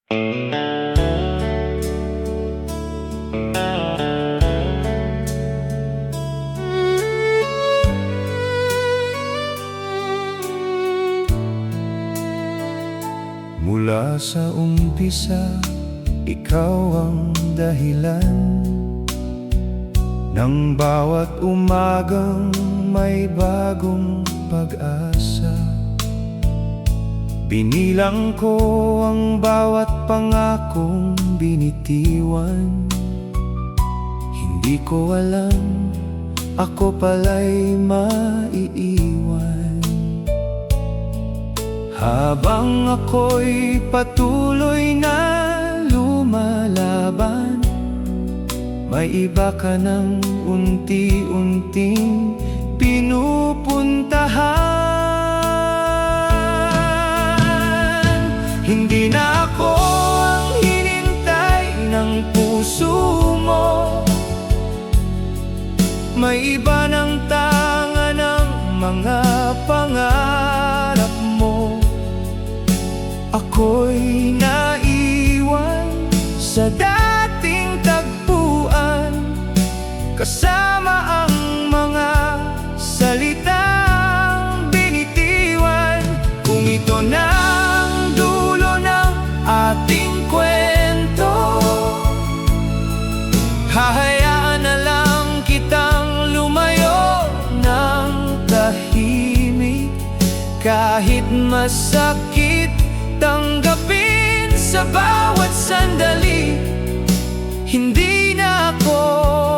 Mula sa umpisa, ikaw ang dahilan ng bawat umagang may bagong pag-asa. Binilang ko ang bawat pangakong binitiwan. Hindi ko alam, ako pala'y maiiwan. Habang ako'y patuloy na lumalaban, may iba ka ng unti-unting pinupuntahan. Hindi na ako ang hinintay ng puso mo, may iba ng tanga ng mga pangarap mo. Ako'y naiwan sa dating tagpuan, kasama ang mga salitang binitiwan. Kung ito na ang dulo ng ating kwento, hahayaan na lang kitang lumayo ng tahimik. Kahit masakit, tanggapin sa bawat sandali. Hindi na ako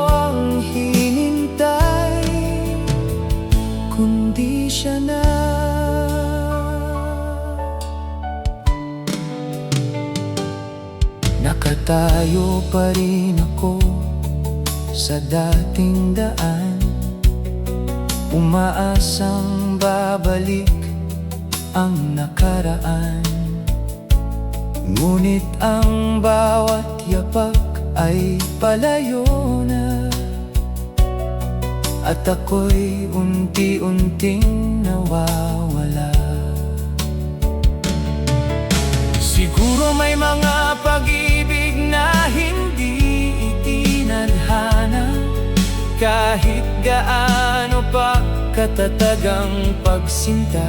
ang hinintay, kundi siya na. Nakatayo pa rin ako sa dating daan, umaasang babalik ang nakaraan. Ngunit ang bawat yapak ay palayo na, at ako'y unti-unting nawawala. Siguro may mga pag-ibig na hindi itinadhana, kahit gaano pa katatag ang pagsinta.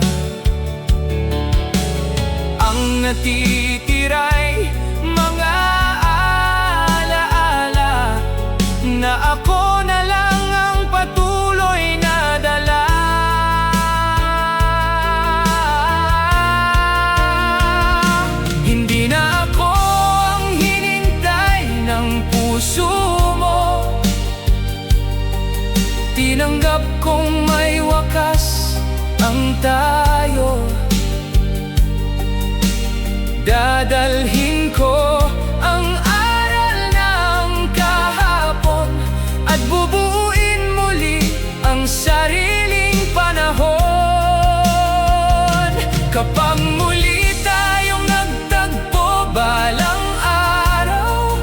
Ang natitira'y mga alaala na ako na lang ang patuloy na dala. Hindi na ako ang hinintay ng puso mo, tinanggap kong may wakas ang tayo. Dadalhin ko ang aral ng kahapon at bubuuin muli ang sariling panahon. Kapag muli tayong nagtagpo balang araw,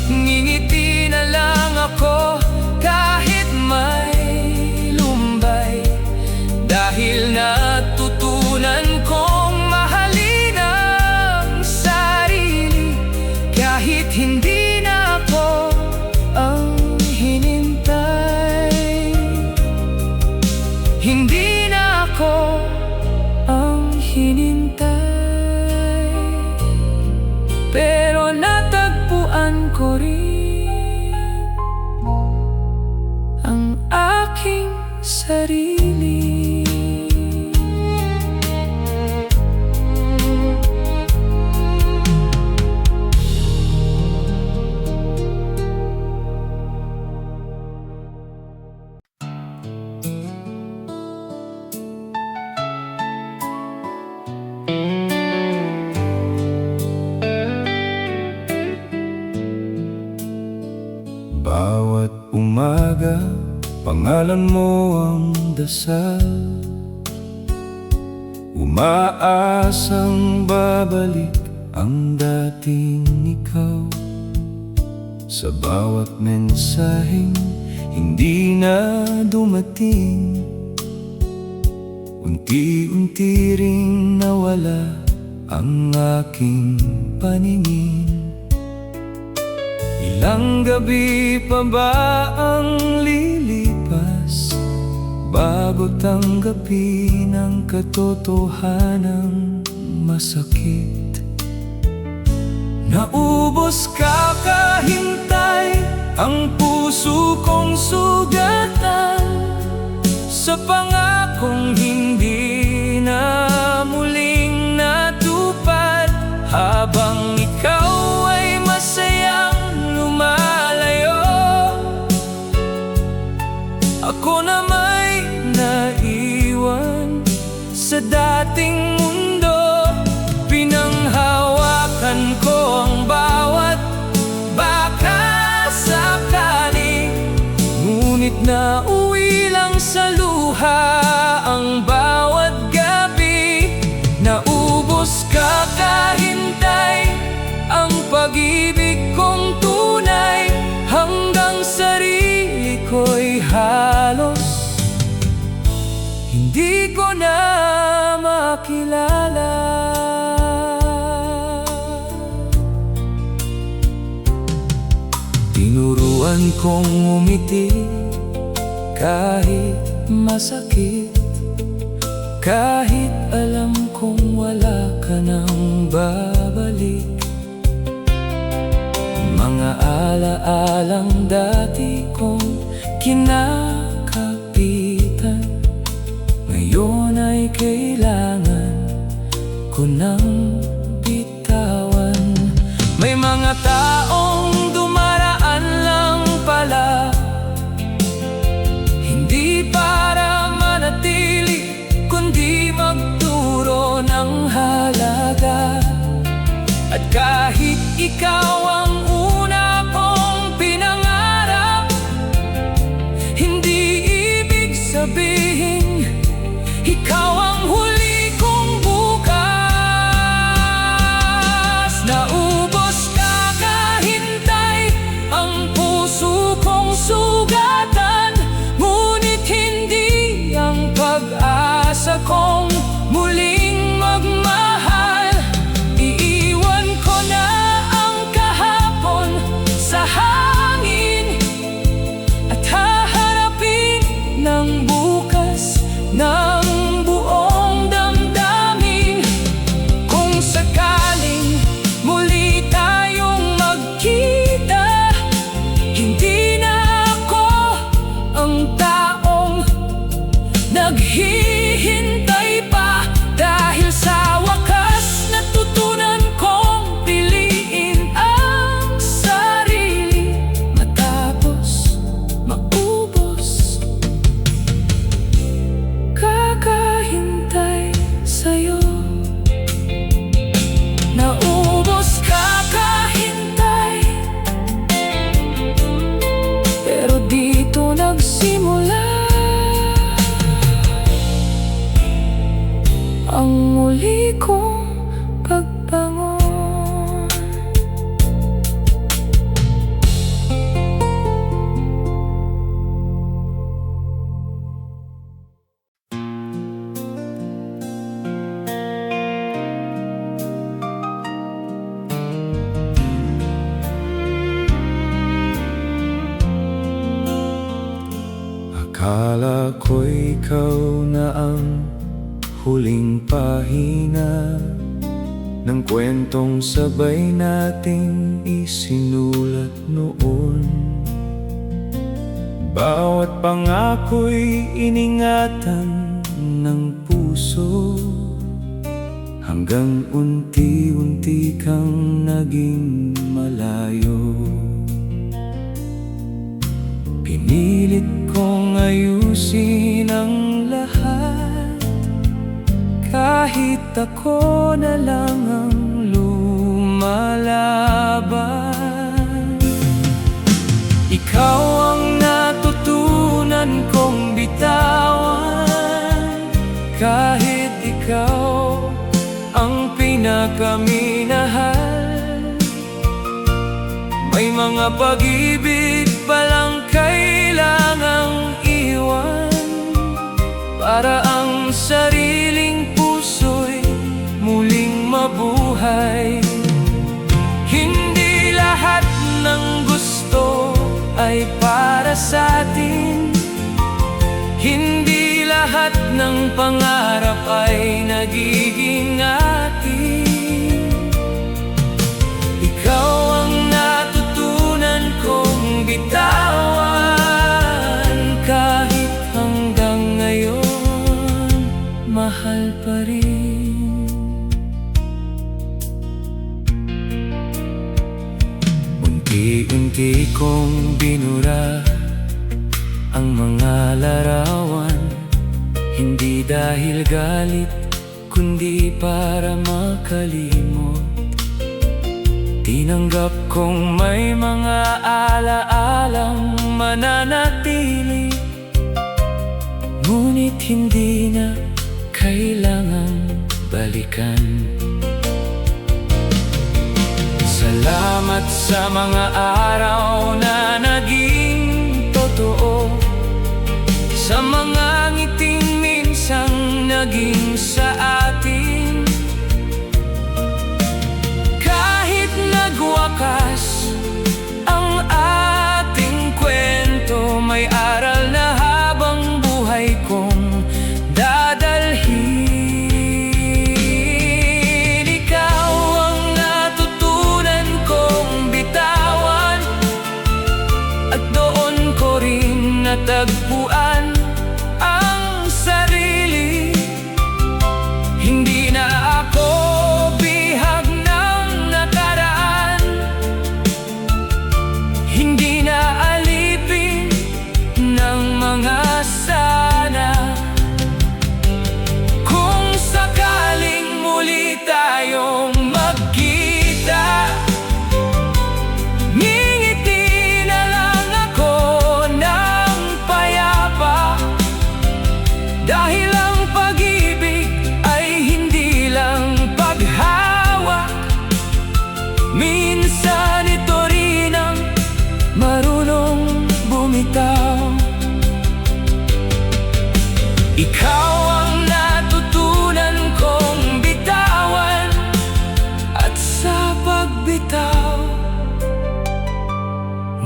ngingiti na lang ako kahit may lumbay, dahil natutunan kong hindi na ako ang hinintay. Hindi na ako ang hinintay, pero natagpuan ko rin ang aking sarili. Bawat umaga, pangalan mo ang dasal, umaasang babalik ang dating ikaw. Sa bawat mensaheng hindi na dumating, unti-unti ring nawala ang aking paningin. Ilang gabi pa ba ang lilipas bago tanggapin ang katotohanang masakit? Naubos kakahintay ang puso kong sugatan sa pangakong hindi na muling natupad. Habang ikaw ay masayang lumalayo, ako na may naiwan sa dating mundo. Pinanghawakan ko ang bawat baka sakali, ngunit nauwi lang sa luha ang bawat gabi. Naubos kakahintay ang pag-ibig kong tunay, hanggang sarili ko'y halos hindi ko na makilala. Tinuruan kong umiti kahit masakit, kahit alam kong wala ka nang babalik. Mga alaalang dati kong kinakapitan, ngayon ay kailangan ko nang bitawan. May mga taong dumaraan lang pala, hindi para manatili, kundi magturo ng halaga. At kahit ikaw ang una kong pinangarap, hindi ibig sabihin ikaw ang huli kong bukas. Naubos kakahintay ang puso kong sugatan, ngunit hindi ang pag-asa kong muling magmahal. Iiwan ko na ang kahapon sa hangin at haharapin ng bukas ng buong damdamin. Kung sakaling muli tayong magkita, hindi na ako ang taong naghihintay pa, dahil sa wakas natutunan kong piliin ang sarili matapos maubos kakahintay sa'yo. Naubos kakahintay, pero dito nagsimula ang muli kong pagbangon. Akala ko'y ikaw na ang huling pahina ng kwentong sabay nating isinulat noon. Bawat pangako'y iningatan ng puso, hanggang unti-unti kang naging malayo. Pinilit kong ayusin ang lahat, kahit ako na lang ang lumalaban. Ikaw ang natutunan kong bitawan, kahit ikaw ang pinakaminahal. May mga pag-ibig palang kailangang iwan, para ang sariling puso'y muling mabuhay. buhay. Hindi lahat ng gusto ay para sa atin. Hindi lahat ng pangarap ay nagiging atin. Ikaw ang natutunan kong bitawan, kahit hanggang ngayon mahal pa rin. Unti-unti kong binura ang mga larawan, hindi dahil galit, kundi para makalimot. Tinanggap kong may mga alaalang mananatili, ngunit hindi na kailangang balikan. Salamat sa mga araw na naging totoo, sa mga ngiting minsang naging sa atin. Kahit nagwakas ang ating kwento, may aral na habang buhay kong dadalhin. Ikaw ang natutunan kong bitawan, at doon ko rin natagpuan ang sarili. Hindi na ako bihag ng nakaraan, hindi na alipin ng mga sana. Kung sakaling muli tayong magkita, ngingiti na lang ako ng payapa, dahil ang pag-ibig ay hindi lang paghawak. Minsan ito rin ang marunong bumitaw. Ikaw ang natutunan kong bitawan, at sa pagbitaw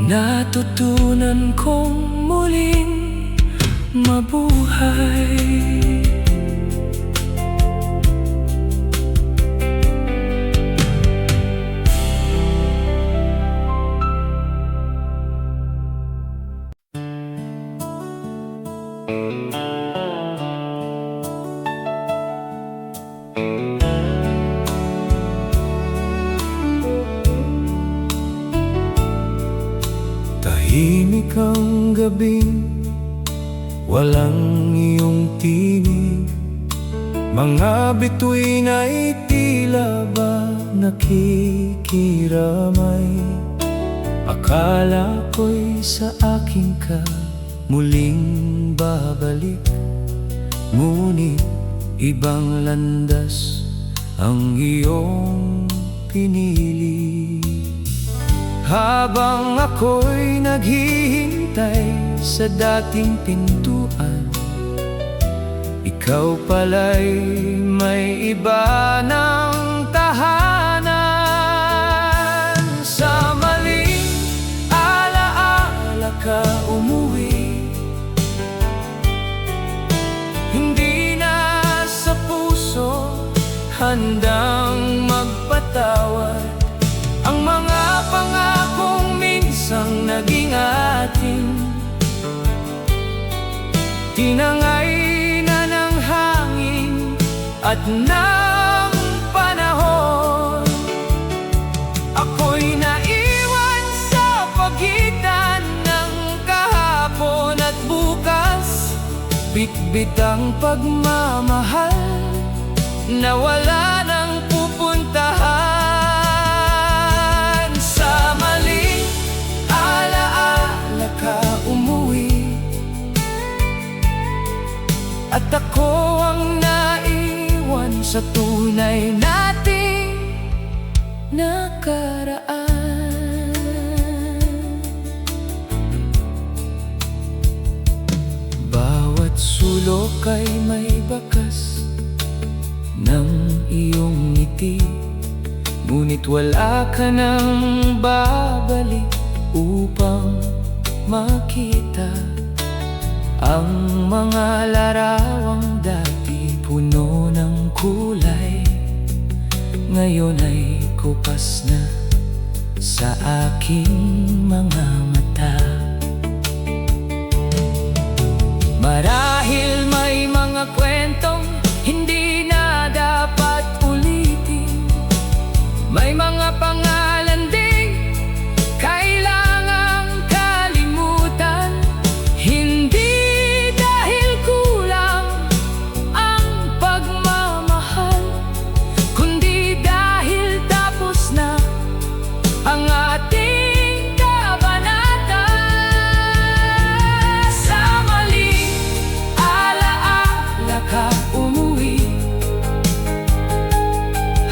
natutunan kong muling mabuhay. Tahimik ang gabing walang iyong tinig, mga bituin ay tila ba nakikiramay. Akala ko'y sa akin ka muling babalik, ngunit ibang landas ang iyong pinili. Habang ako'y naghihintay sa dating pintuan, ikaw pala'y may iba ng tahanan. Sa maling alaala ka umuwi, hindi na sa puso handang magpatawad. Ang mga pangakong minsang naging atin, tinangay na ng hangin at ng panahon. Ako'y naiwan sa pagitan ng kahapon at bukas, bitbit ang pagmamahal na wala nang pupuntahan. Sa maling alaala ka umuwi, at ako ang naiwan sa tunay nating nakaraan. Bawat sulok ay may bakas ng iyong ngiti, ngunit wala ka nang babalik upang makita ang mga larawang dati puno ng kulay. Ngayon ay kupas na sa aking mga mata. Marahil may mga kwentong hindi na dapat ulitin, may mga pangalan ding kailangang kalimutan. Hindi dahil kulang ang pagmamahal, kundi dahil tapos na ang ating kabanata. Sa maling alaala ka umuwi,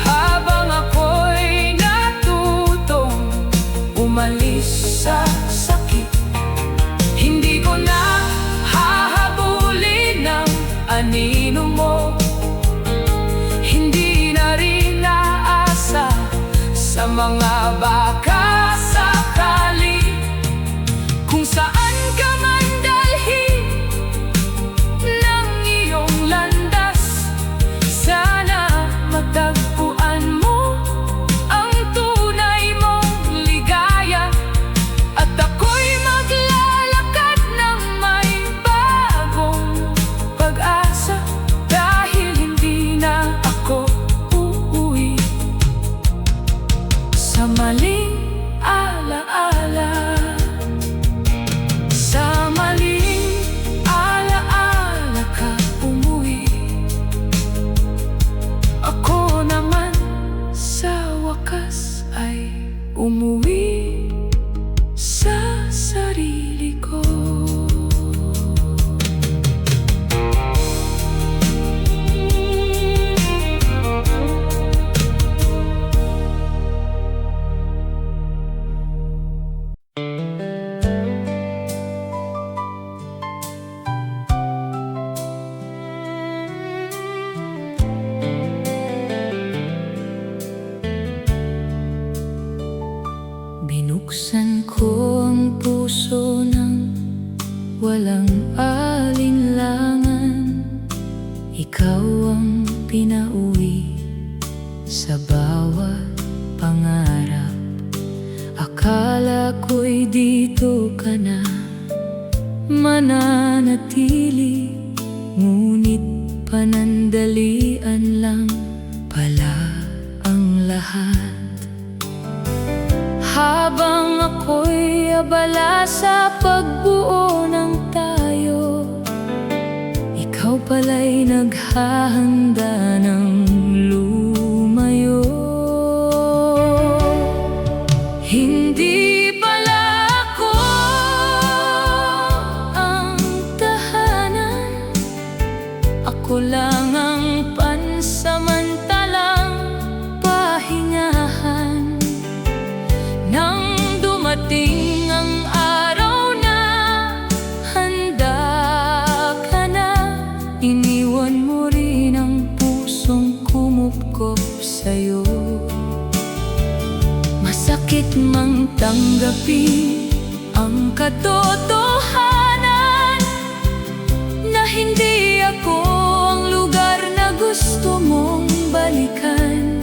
habang ako'y natutong umalis sa sakit. Hindi ko na hahabulin ang anino mo, hindi na rin naasa sa mga baka sakali. Kung saan ka man dalhin ng iyong landas, sana matagpuan mo ang tunay mong ligaya. At ako'y maglalakad ng may bagong pag-asa, dahil hindi na ako uuwi sa maling alaala. Sa maling alaala ka umuwi, ako naman sa wakas ay umuwi sa sarili ko. Binuksan ko ang puso ng walang alinlangan. Ikaw ang pinauwi sa bawat pangarap. Akala ko'y dito ka na mananatili, ngunit panandalian lang pala ang lahat. Habang ako'y abala sa pagbuo ng tayo, ikaw pala'y naghahanda ng lumayo. Hindi pala ako ang tahanan, ako lang ang pansamantalang pahingahan. Nang dumating ang araw na handa ka na, iniwan mo rin ang pusong kumupkop sa'yo. Masakit mang tanggapin ang katotohanan na hindi ako ang lugar na gusto mong balikan.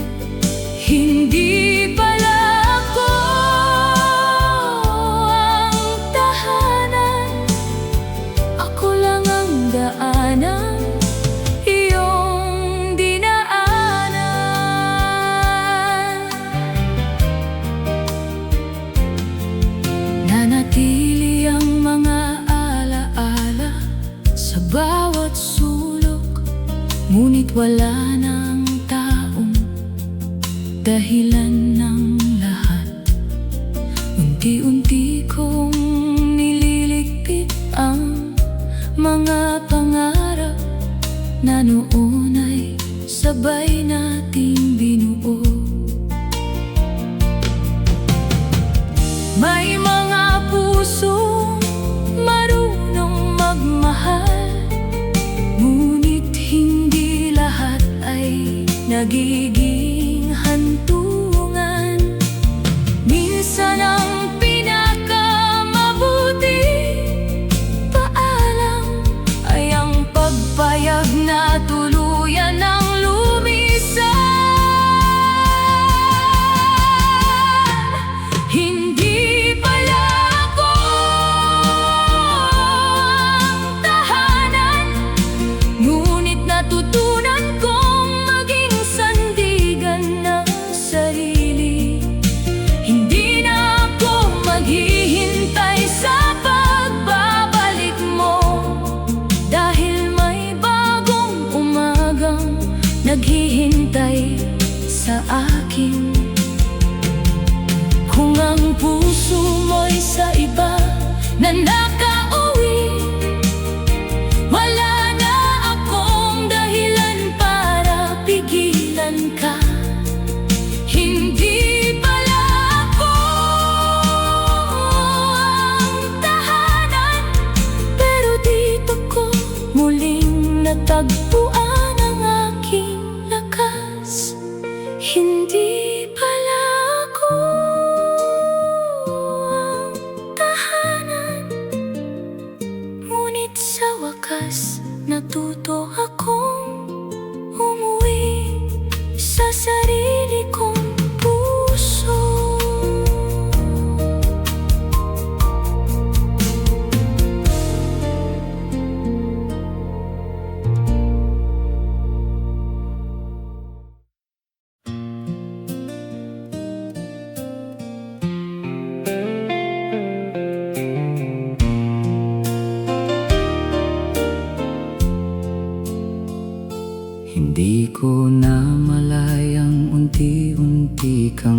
Hindi pala ako ang tahanan, ako lang ang daanan iyong dinaanan. Nanatili ang mga alaala sa bawat sulok, ngunit wala nang taong dahilan ng lahat. Unti-unti kong nililigpit ang mga pangarap na noon ay sabay nating binuo. May mga pusong marunong magmahal, ngunit hindi lahat ay nagiging hantungan.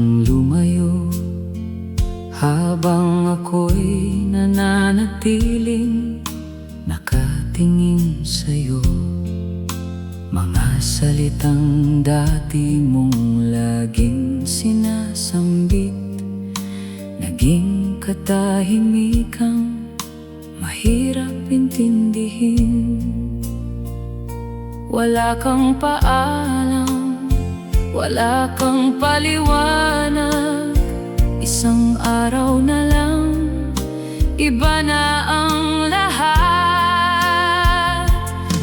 kang lumayo, habang ako'y nananatiling nakatingin sa'yo. Mga salitang dati mong laging sinasambit, naging katahimikang mahirap intindihin. Wala kang paalam, wala kang paliwanag, isang araw na lang, iba na ang lahat.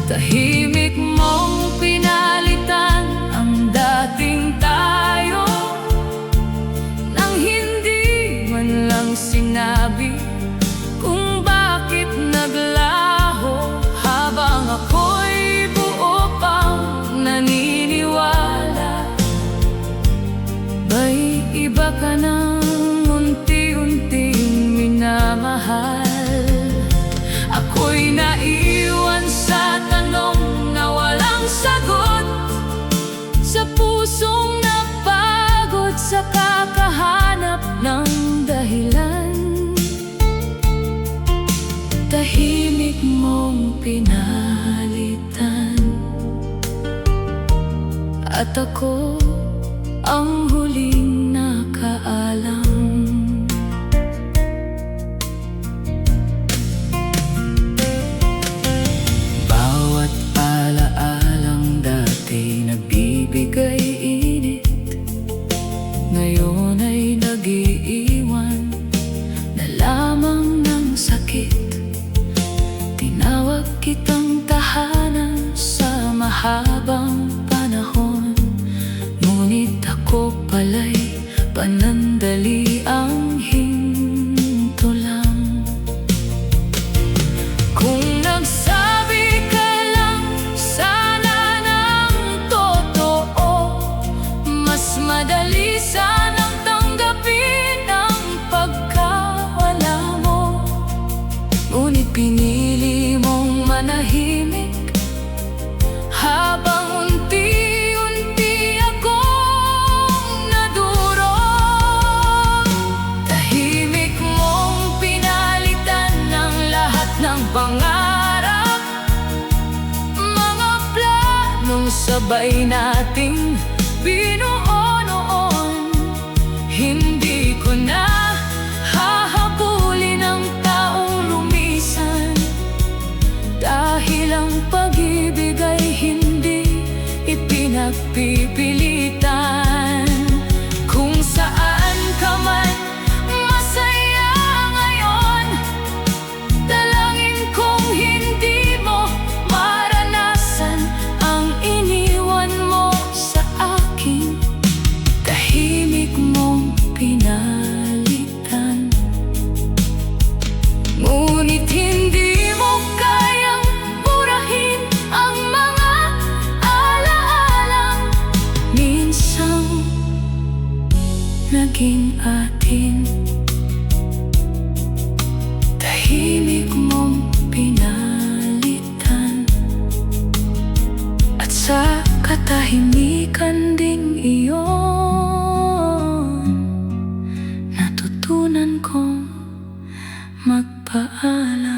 Tahimik mong pinalitan ang dating tayo, nang hindi man lang sinabi kung bakit naglaho. Habang ako'y buo pang naniniwala, may iba ka nang unti-unting minamahal. Ako'y naiwan sa tanong na walang sagot, sa pusong napagod sa kakahanap ng dahilan. Tahimik mong pinalitan, at ako ang huling nakaalam. Bawat alaalang dati nagbibigay init, ngayon ay nag-iiwan na lamang ng sakit. Tinawag kitang tahanan sa mahabang panahon, ngunit ako pala'y panandali ang hinto lang. Kung nagsabi ka lang sana ng totoo, mas madali sanang tanggapin ang pagkawala mo. Ngunit pinili mong manahimik, habang unti-unti akong nadurog. Tahimik mong pinalitan ng lahat ng pangarap, mga planong sabay nating binuo noon. Hindi ko na hahabulin ang taong lumisan, dahil ang pag-ibig ay hindi ipinagpipilitan. Kung saan ka man masaya ngayon, dalangin kong hindi mo maranasan ang iniwan mo sa akin. Tahimik mong pinalitan, ngunit hindi mo kayang burahin ang mga alaalang minsang naging atin. Tahimik mong pinalitan, at sa katahimikan ding iyon, natutunan kong magpaalam.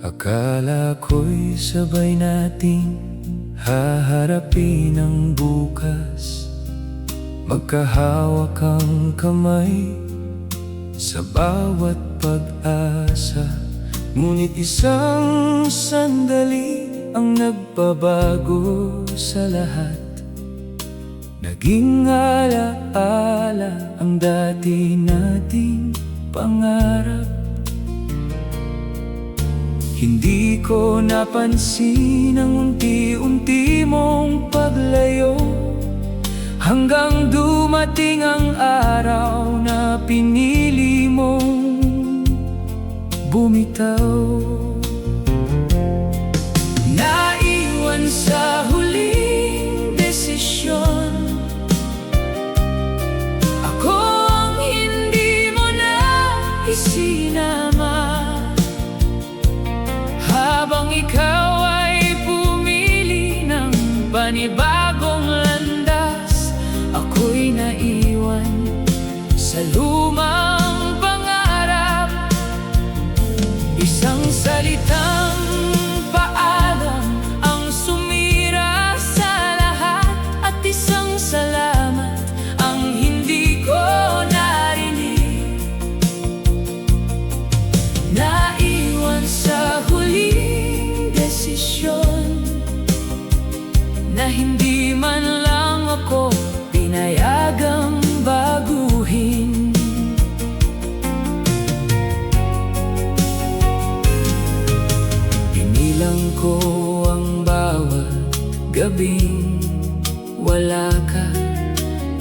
Akala ko'y sabay nating haharapin ang bukas, magkahawak ang kamay sa bawat pag-asa. Ngunit isang sandali ang nagbabago sa lahat. Naging alaala ang dati nating pangarap. Hindi ko napansin ang unti-unti mong paglayo, hanggang dumating ang araw na pinili mong bumitaw. ikaw ay pumili ng panibagong landas, ako'y naiwan sa lumang pangarap. Isang salitang paalam ang sumira sa lahat, at isang salamat ang hindi ko narinig. Naiwan sa huling desisyon na hindi man lang ako pinayagang baguhin. Inilang ko ang bawat gabing wala ka,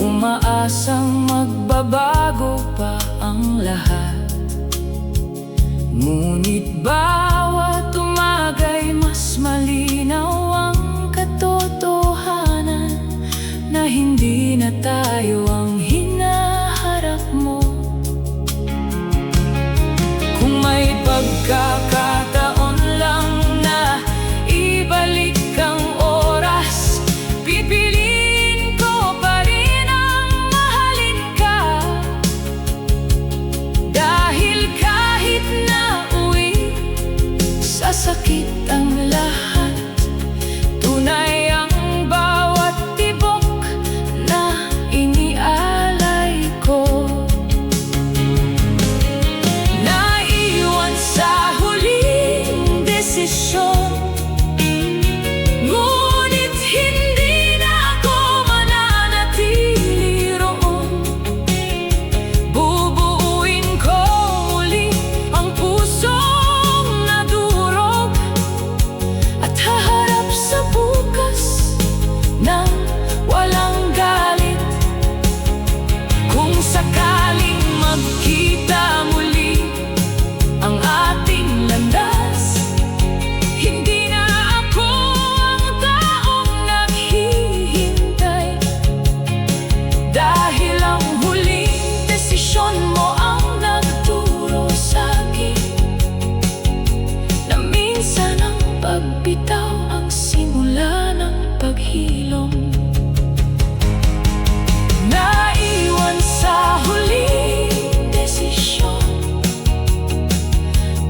umaasang magbabago pa ang lahat. Ngunit bawat umaga'y mas malinaw ang katotohanan na hindi na tayo ang hinaharap mo. Kung may pagkakataon lang na ibalik ang oras, pipiliin ko pa rin ang mahalin ka. Dahil kahit na uwi sa sakit ang lahat, tunay ang bawat tibok na inialay ko. Naiwan sa huling desisyon, ngunit hindi na ako mananatili roon. Bubuuin ko muli ang pusong nadurog, at haharap sa bukas nang walang galit. Kung sakaling magkita muli ang ating landas, hindi na ako ang taong naghihintay. Dahil ang huling desisyon mo ang nagturo sa'kin na minsan ang pagbitaw ang simula ng paghilom. Naiwan sa huling desisyon,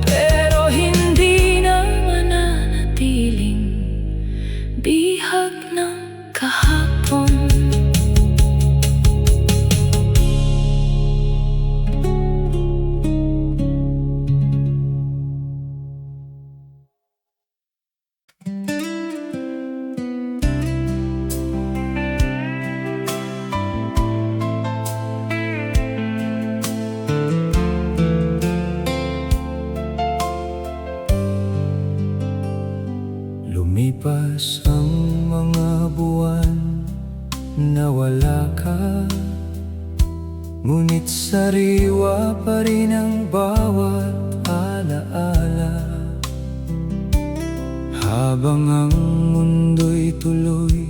pero hindi na mananatiling bihag ng kahapon. Lumipas ang mga buwan na wala ka, ngunit sariwa pa rin ang bawat alaala. Habang ang mundo'y tuloy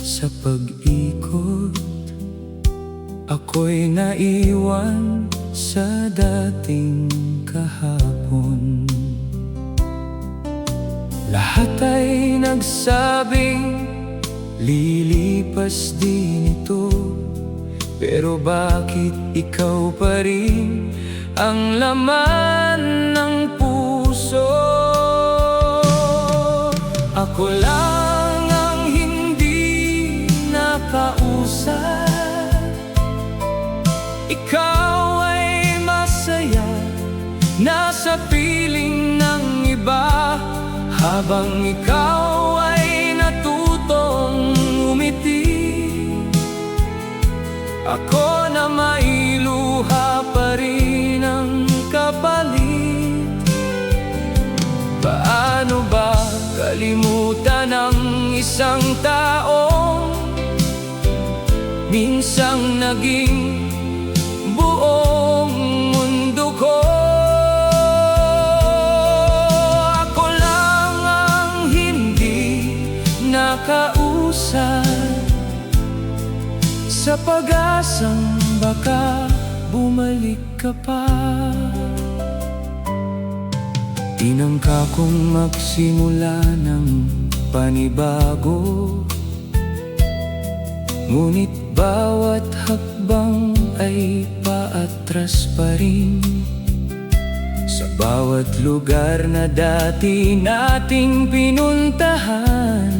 sa pag-ikot, ako'y naiwan sa dating kahapon. Lahat ay nagsabing lilipas din ito, pero bakit ikaw pa rin ang laman ng puso? Ako lang ang hindi nakausap, ikaw ay masaya nasa piling ng iba, habang ikaw ay natutong umiti. Ako na may luha pa rin ang kapalit. Paano ba kalimutan ang isang taong minsang naging buong mundo ko? Ako lang ang hindi nakausap, sa pag-asang baka bumalik ka pa. Tinangka kong magsimula ng panibago, ngunit bawat hakbang ay paatras pa rin. Sa bawat lugar na dati nating pinuntahan,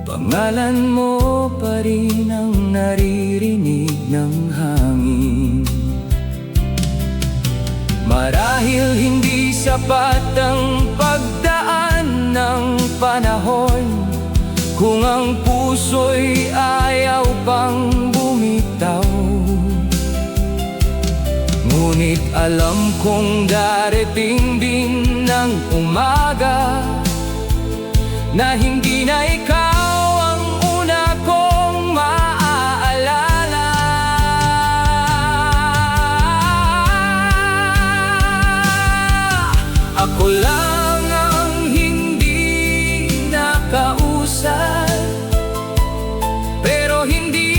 pangalan mo pa rin ang naririnig ng hangin. Marahil hindi sapat ang pagdaan ng panahon, kung ang puso'y ayaw pang bumitaw. Ngunit alam kong darating din ng umaga na hindi na ikaw ang una kong maaalala. Ako lang ang hindi nakausap, pero hindi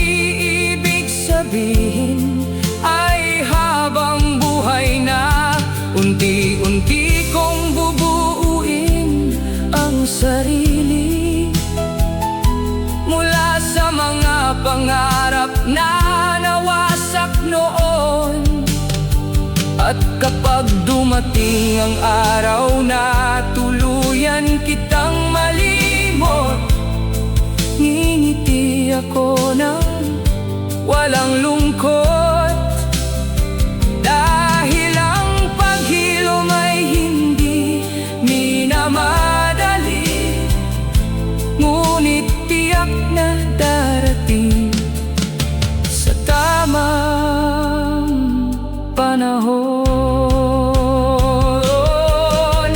ibig sabihin ay habang buhay na unti-unti kong bubuuin ang sarili mula sa mga pangarap na nawasak noon. At kapag dumating ang araw na tuluyan kitang malimot, ngingiti ako ng walang lungkot, dahil ang paghilom ay hindi minamadali, ngunit tiyak na darating sa tamang panahon.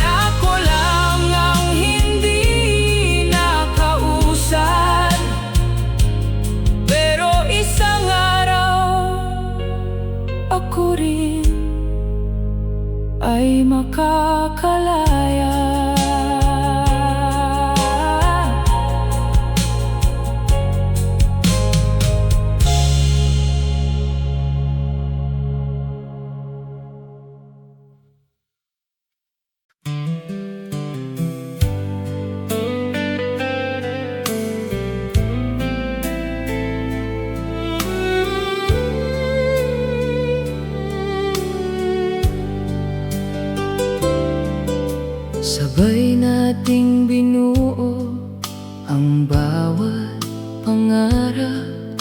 Ako lang ang hindi nakausad, pero isang araw ako rin ay makakalaya. Sabay nating binuo ang bawat pangarap.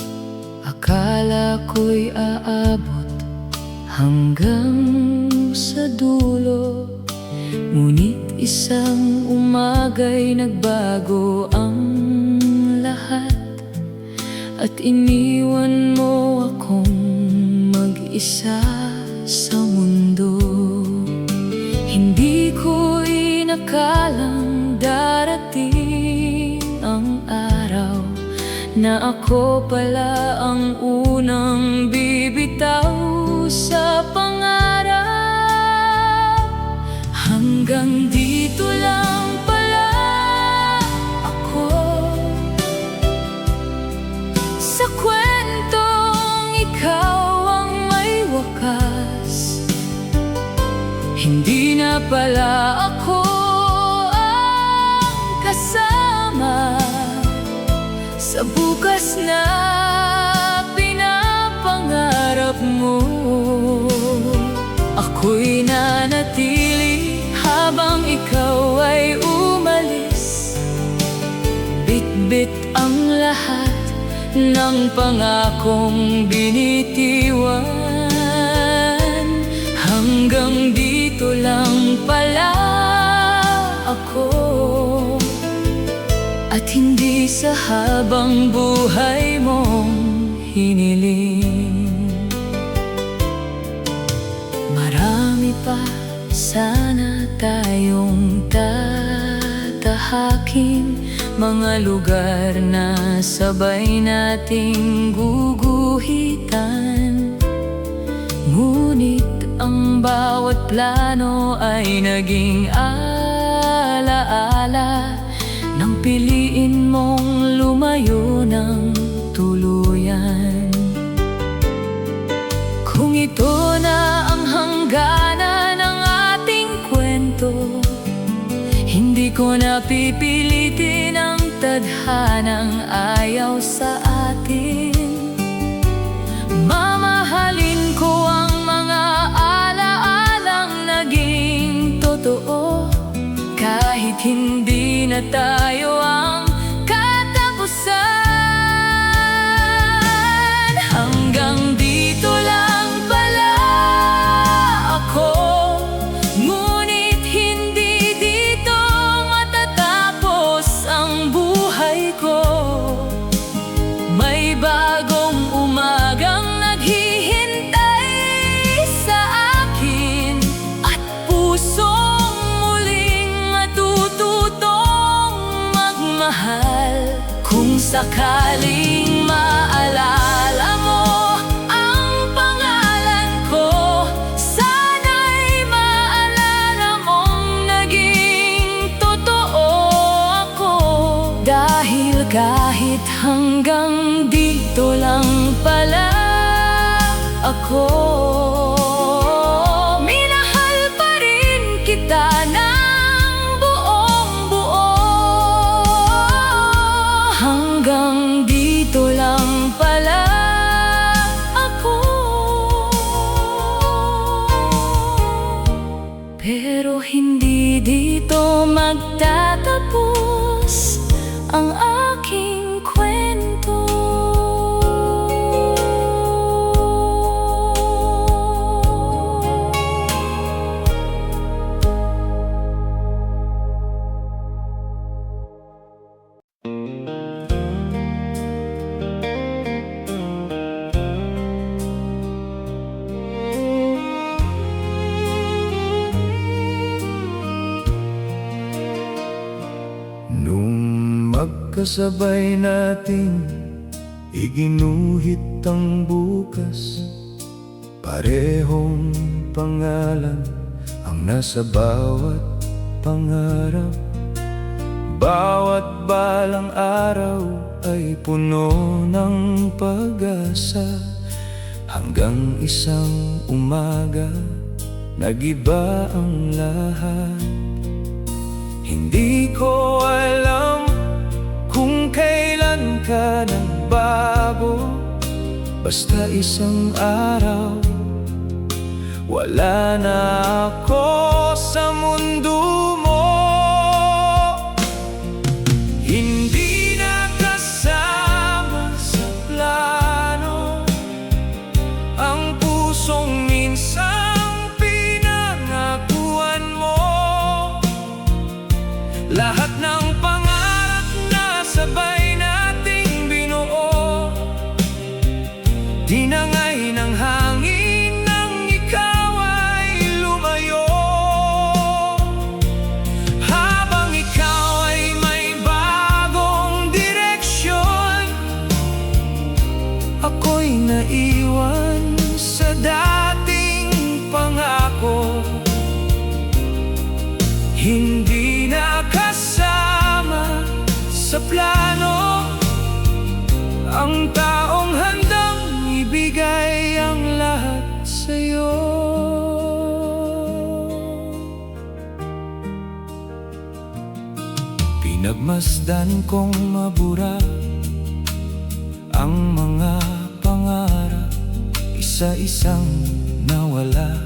Akala ko'y aabot hanggang sa dulo, ngunit isang umaga'y nagbago ang lahat, at iniwan mo akong mag-isa sa mundo. Hindi ko inakalang darating ang araw na ako pala ang unang bibitaw sa pangarap. Hanggang dito lang pala ako sa kwentong ikaw ang may wakas. Hindi na pala ako ang kasama sa bukas na pinapangarap mo. Ako'y nanatili habang ikaw ay umalis, bit-bit ang lahat ng pangakong binitiwan. Hanggang dito lang pala ako, at hindi sa habang buhay mong hiniling. Marami pa sana tayong tatahaking, mga lugar na sabay nating guguhitan. Ngunit ang bawat plano ay naging alaala nang piliin mong lumayo ng tuluyan. Kung ito na ang hangganan ng ating kwento, Hindi ko napipilitin ang tadhanang ayaw sa atin. Mamahalin ko ang mga alaalang naging totoo, kahit hindi na tayo ang katapusan. Hanggang dito lang pala ako, ngunit hindi dito matatapos ang buhay ko. May bagong umagang naghihintay sa akin, at pusong muling matututong magmahal. Kung sakaling maalala mo ang pangalan ko, sana'y maalala mong naging totoo ako. Dahil kahit hanggang dito lang pala ako, minahal pa rin kita ng buong buo. Hanggang dito lang pala ako, pero hindi dito magtatapos ang aking kwento. Nung magkasabay nating iginuhit ang bukas, parehong pangalan ang nasa bawat pangarap. Bawat balang araw ay puno ng pag-asa, hanggang isang umaga nagiba ang lahat. Hindi ko alam kung kailan ka nagbago, basta isang araw wala na ako sa mundo mo. Hindi na kasama sa plano ang pusong minsang pinangakuan mo. Lahat ng pangarap na sabay nating binuo, tinangay ng hangin nang ikaw ay lumayo. Habang ikaw ay may bagong direksyon, ako'y naiwan sa dating pangako. Hindi na kasama sa plano ang taong handang ibigay ang lahat sa'yo. Pinagmasdan kong mabura ang mga pangarap, isa-isang nawala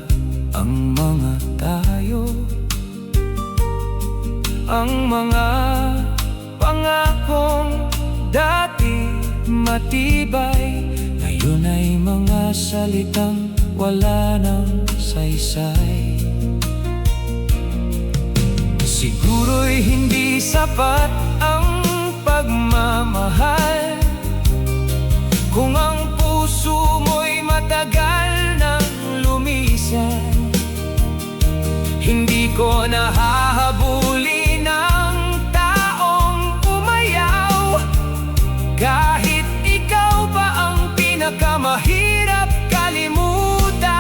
ang mga tayo. Ang mga pangakong dati matibay, ngayon ay mga salitang wala ng saysay. Siguro'y hindi sapat ang pagmamahal kung ang puso mo'y matagal nang lumisan. Hindi ko nahahabulin ang taong umayaw, kahit ikaw pa ang pinakamahirap kalimutan.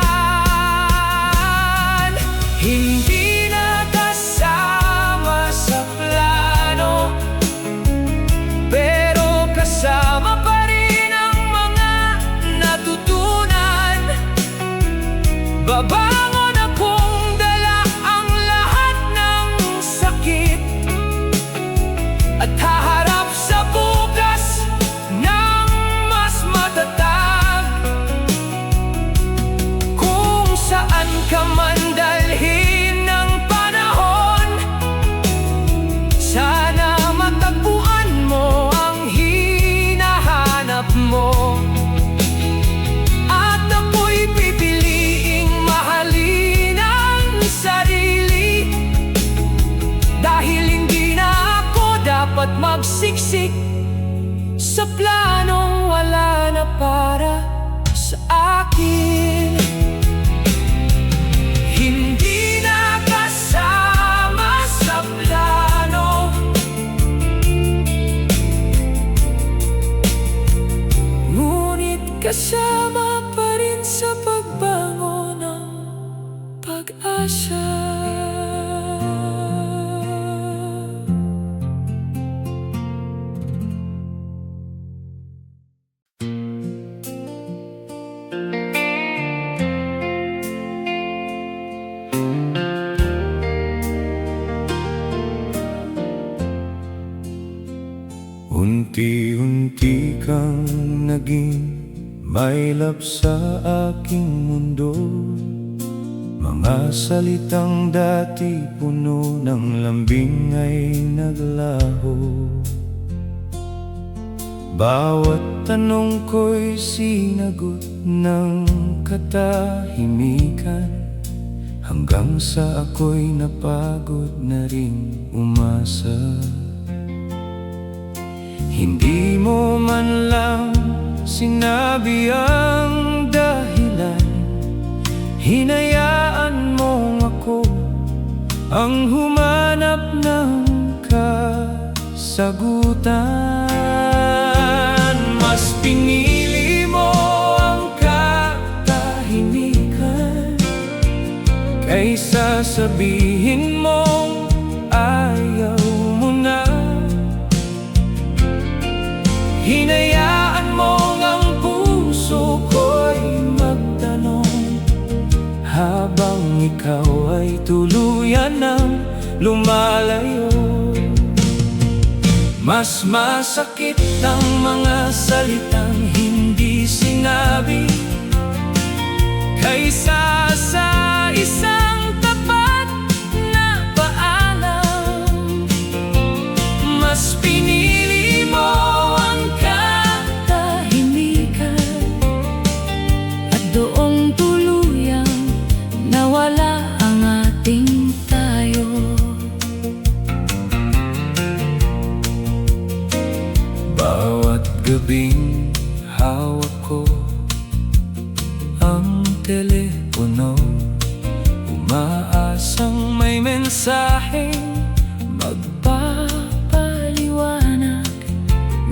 Hindi na kasama sa plano, pero kasama pa rin ang mga natutunan. Babangon akong dala ang lahat ng magsiksik sa planong wala na para sa akin. Hindi na kasama sa plano, ngunit kasama pa rin sa pagbangon ng pag-asa. Unti-unti kang naging mailap sa aking mundo. Mga salitang dati puno ng lambing ay naglaho. Bawat tanong ko'y sinagot ng katahimikan, hanggang sa ako'y napagod na ring umasa. Hindi mo man lang sinabi ang dahilan, hinayaan mong ako ang humanap ng kasagutan. Mas pinili mo ang katahimikan kaysa sabihin mong ayaw mo na. Hinayaan mong ang puso ko'y magtanong, habang ikaw ay tuluyan ng lumalayo. Mas masakit ang mga salitang hindi sinabi kaysa sa isang tapat na paalam. Mas pinili mo ang katahimikan at doong tuluyang nawala ang ating tayo. Bawat gabing hawak ko ang telepono, umaasang may mensaheng magpapaliwanag.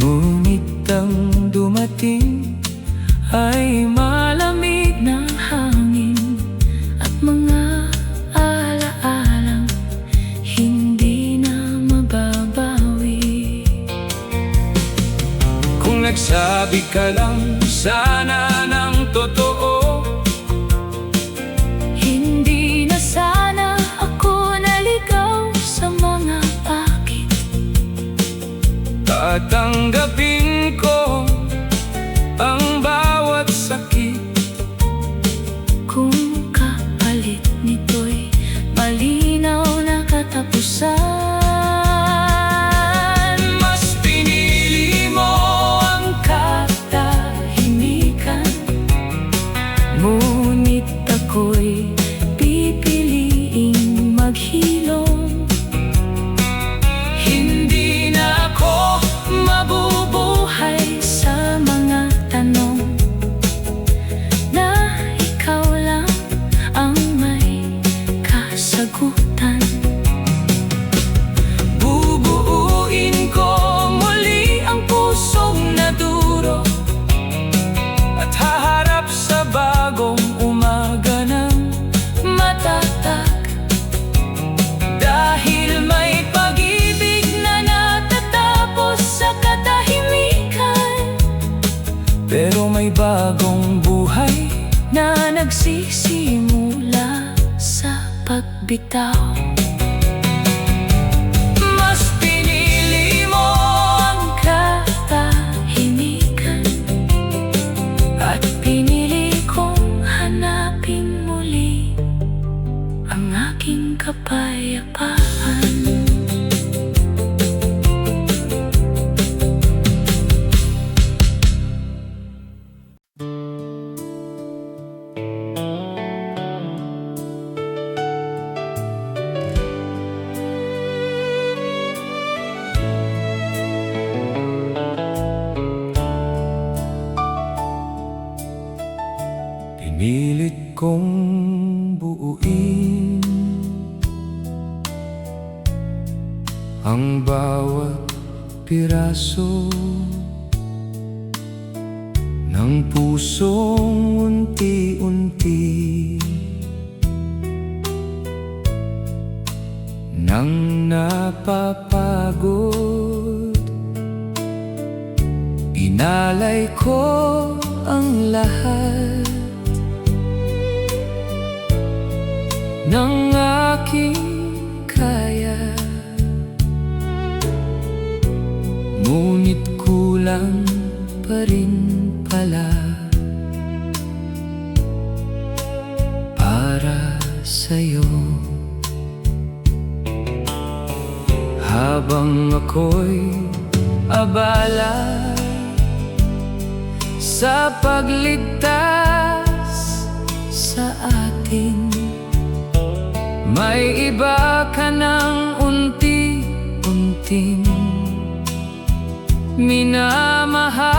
Ngunit ang dumating ay malamig na hangin at mga alaalang hindi na mababawi. Kung nagsabi ka lang sana ng totoo, hindi na sana ako naligaw sa mga pakit. Tatanggapin ko ang bawat sakit kung kapalit nito'y malinaw na katapusan. Mas pinili mo ang katahimikan, ngunit ako'y pipiliing maghilom. Hindi na ako mabubuhay sa mga tanong na ikaw lang ang may kasagutan. Bubuuin ko muli ang pusong naduro at haharap sa bagong umaga ng matatag. Dahil may pag-ibig na natatapos sa katahimikan, pero may bagong buhay na nagsisimula sa pagbitaw. Mas pinili mo ang katahimikan at pinili kong hanapin muli ang aking kapayapaan. kong buuin ang bawat piraso ng pusong unti-unti nang napapagod. Inalay ko ang lahat ng aking kaya, ngunit kulang pa rin pala para sa'yo. Habang ako'y abala sa pagligtas sa atin, may iba ka ng unti-unting minamahal.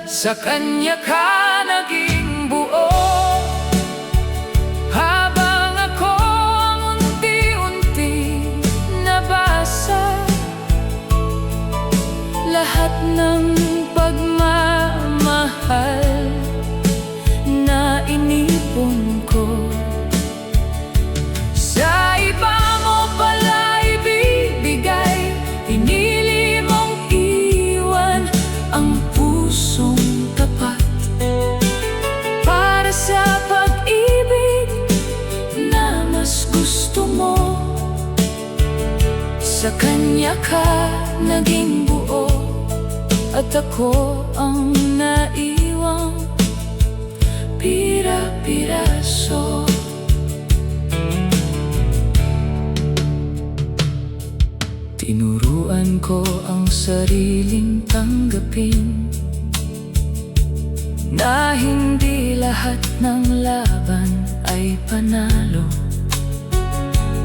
Sa Kanya ka naging buo, habang ako ang unti-unti nabasa. Lahat ng pagmamahal na inipon ko, sa iba mo pala ibibigay. Pinili mong iwan ang pusong tapat para sa pag-ibig na mas gusto mo. Sa Kanya ka naging buo, at ako ang naiwang pira-piraso. Tinuruan ko ang sariling tanggapin na hindi lahat ng laban ay panalo.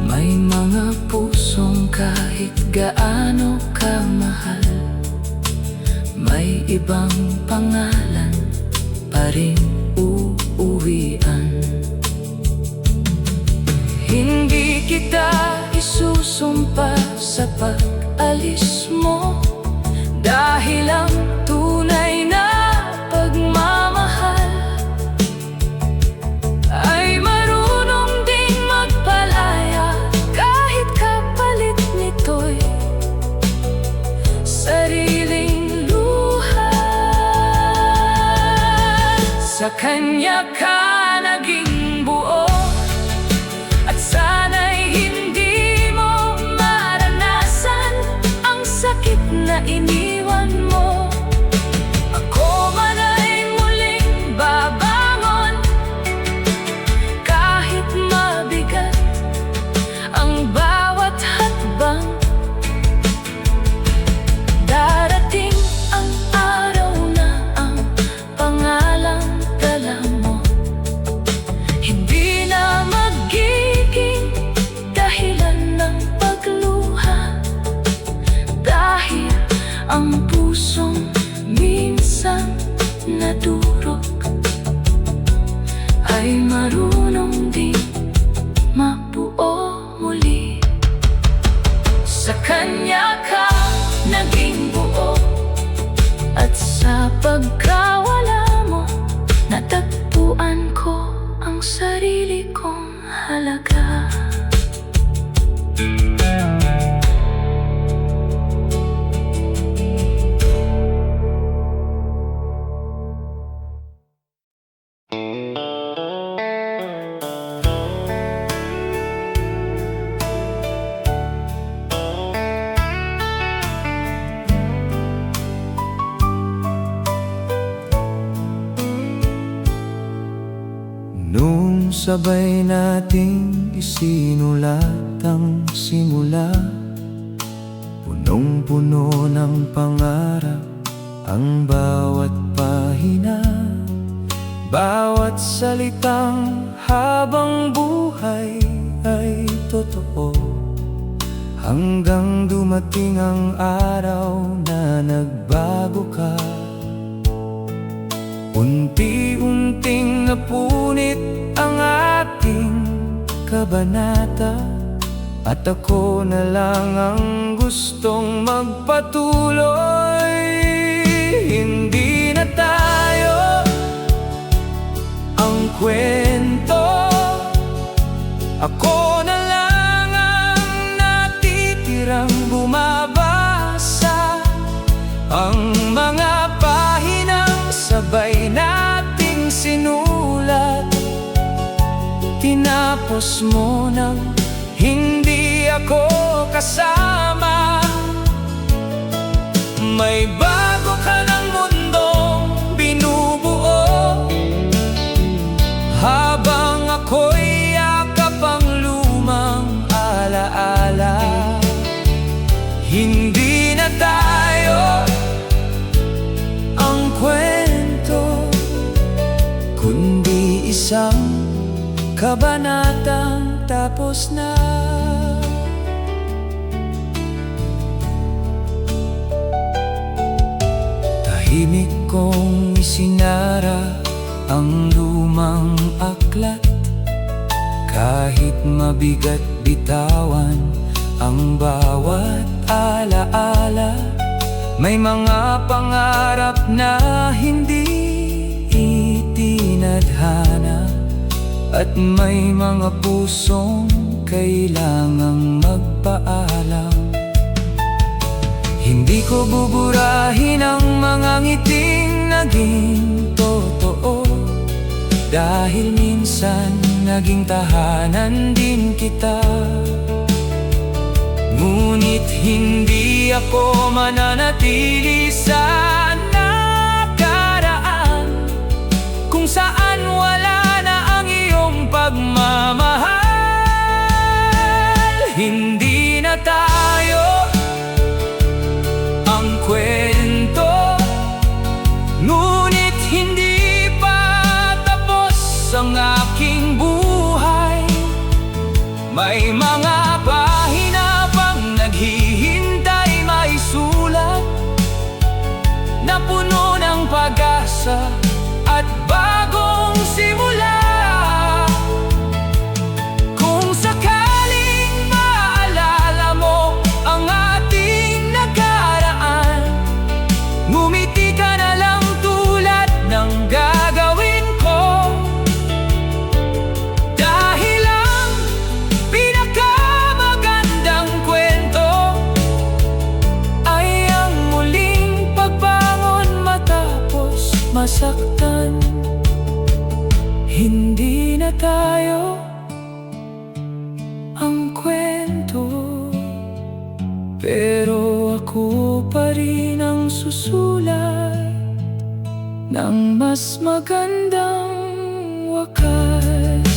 May mga pusong kahit gaano kamahal, may ibang pangalan pa rin uuwian. Hindi kita isusumpa sa pag-alis mo, dahil ang tunay na pagmamahal ay marunong ding magpalaya, kahit kapalit nito'y sariling luha. Sa Kanya ka naging buo, at sana'y hindi mo maranasan ang sakit na iniwan mo. Ako man ay muling babangon, kahit mabigat ang bawat hakbang. Darating ang araw na ang pangalang dala mo hindi na magiging dahilan ng pagluha, dahil ang pusong minsan nadurog ay marunong din mabuo muli. Sa Kanya ka naging buo, at sa pagkawala mo natagpuan ko ang sarili kong halaga. Nung sabay nating isinulat ang simula, punong-puno ng pangarap ang bawat pahina, bawat salitang habang buhay ay totoo. Hanggang dumating ang araw na nagbago ka, Unti-unting napunit ang ating kabanata, at ako na lang ang gustong magpatuloy. Hindi na tayo ang kwento, ako na lang ang natitirang bumabasa. Ang mga pahinang sabay nating sinulat, tinapos mo nang hindi ako kasama. May bago ka ng mundong binubuo, habang ako'y yakap ang lumang alaala. Hindi na tayo ang kwento, kundi isang kabanatang tapos na. Tahimik kong isinara ang lumang aklat, kahit mabigat bitawan ang bawat alaala. May mga pangarap na hindi itinadhana, at may mga pusong kailangang magpaalam. Hindi ko buburahin ang mga ngiting naging totoo, dahil minsan naging tahanan din kita. Ngunit hindi ako mananatili sa nakaraan, kung saan wala na ang iyong pagmamahal. Hindi na tayo ang kwento, ngunit hindi pa tapos ang aking buhay. May mga pahina pang naghihintay maisulat, na puno ng pag-asa at bagong simula. Kung sakaling maalala mo ang ating nakaraan, ngumiti ka na lang tulad ng gagawin ko, dahil ang pinakamagandang kwento ay ang muling pagbangon matapos masaktan. Hindi na tayo ang kwento, pero ako pa rin ang susulat ng mas magandang wakas.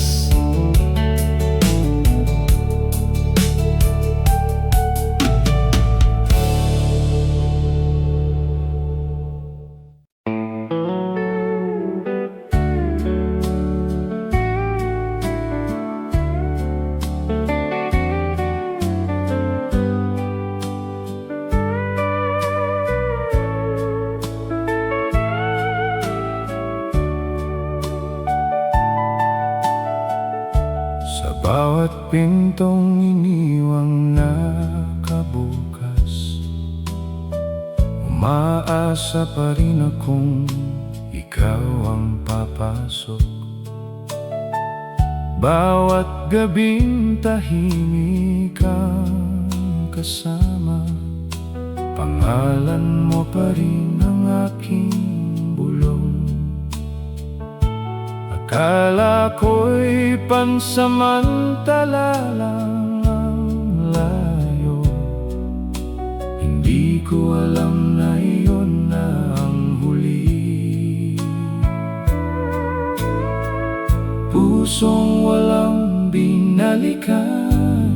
Sa bawat pintong iniwang nakabukas, umaasa pa rin akong ikaw ang papasok. Bawat gabing tahimik ang kasama, pangalan mo pa rin ang aking bulong. Akala ko'y pansamantala lang ang layo, hindi ko alam na iyon na ang huli. Pusong walang binalikan,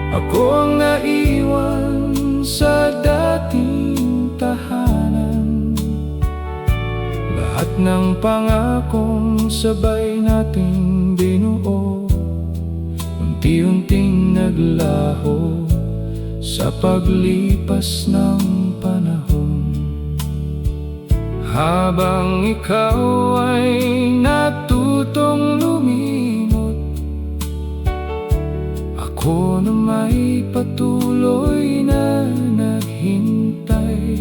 ako ang naiwan sa dating tahanan. Lahat ng pangakong sabay nating binuo, unti-unting naglaho sa paglipas ng panahon. Habang ikaw ay natutong lumimot, ako na may patuloy na naghintay.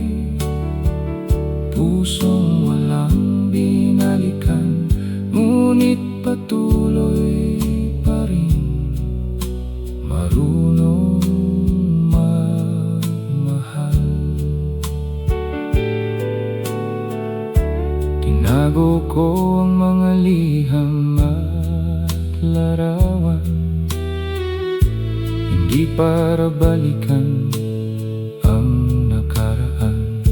Pusong walang binalikan, ngunit patuloy pa rin marunong magmahal. Tinago ko ang mga liham at larawan, hindi para balikan ang nakaraan,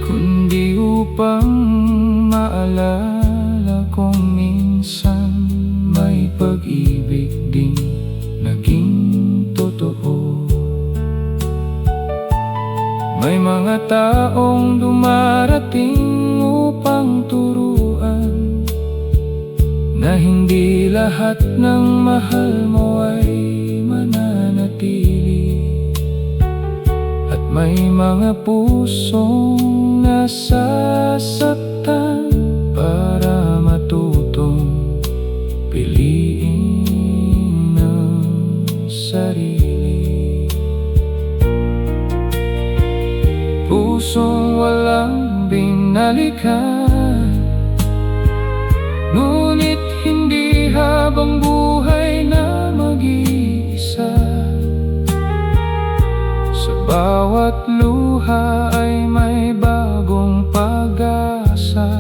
kundi upang maalala kong minsan may pag-ibig ding naging totoo. May mga taong dumarating upang turuan na hindi lahat ng mahal mo ay mananatili, at may mga pusong nasasaktan para matutong piliin ng sarili. Pusong walang binalikan, ngunit hindi habang buhay na mag-iisa. Sa bawat luha ay may bagong pag-asa,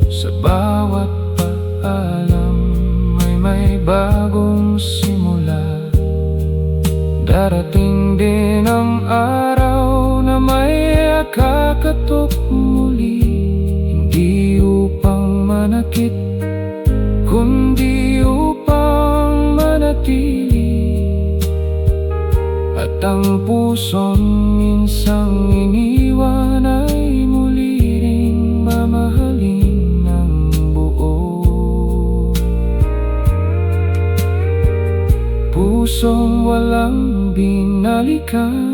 sa bawat paalam ay may bagong simula. Darating din ang araw na may kakatok muli, hindi upang manakit, kundi upang manatili. At ang pusong minsang iniwan ay muli ring mamahalin ng buo. Pusong walang binalikan,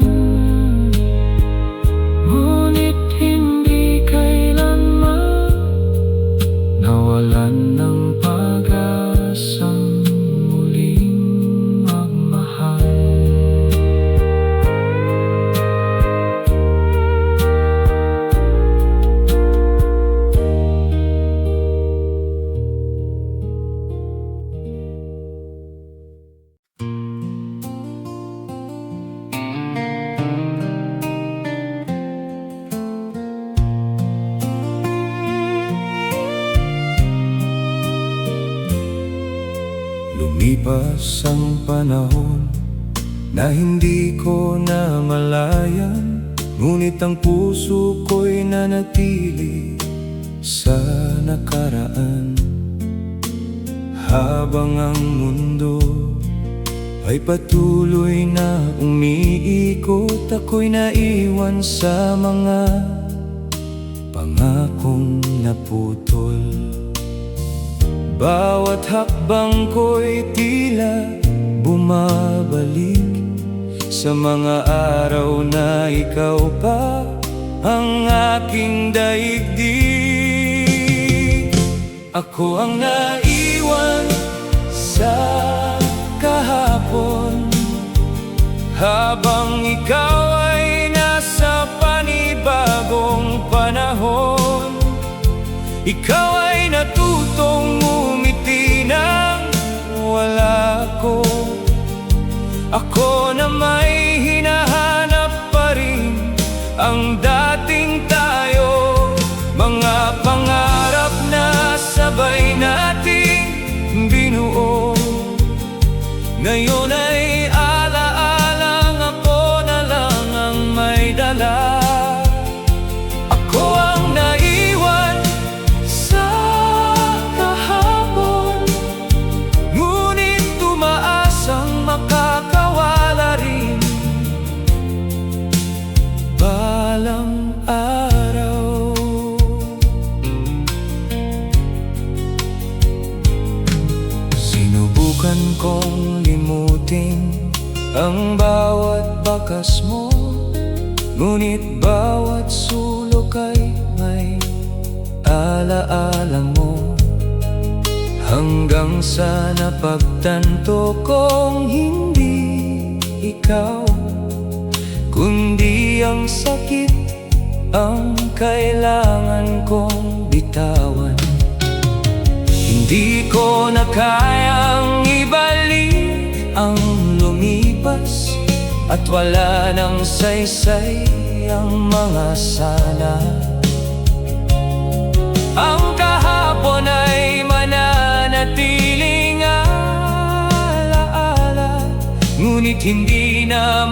ngunit hindi kailanman nawalan ng pag-asang muling magmahal. Lumipas ang panahon na hindi ko na malayan, ngunit ang puso ko'y nanatili sa nakaraan. Habang ang mundo ay patuloy na umiikot, ako'y naiwan sa mga pangakong naputol. Bawat hakbang ko'y tila bumabalik sa mga araw na ikaw pa ang aking daigdig. Ako ang naiwan sa kahapon, habang ikaw ay nasa panibagong panahon. Ikaw ay natutong umiti nang wala ko. Ako na may hinahanap pa rin ang dating tayo, mga pangarap na sabay nating binuo. Ngayon ay alaalang ako na lang ang may dala. Ako ang naiwan sa kahapon, ngunit tumaasang makakawala rin balang araw. Sinubukan kong limutin ang bawat bakas mo, ngunit bawat sulok alaala mo, hanggang sa napagtanto kong hindi ikaw, kundi ang sakit ang kailangan kong bitawan. Hindi ko na kayang ibalik ang lumipas, at wala nang saysay ang mga sana. Ang kahapon ay mananatiling alaala, ngunit hindi na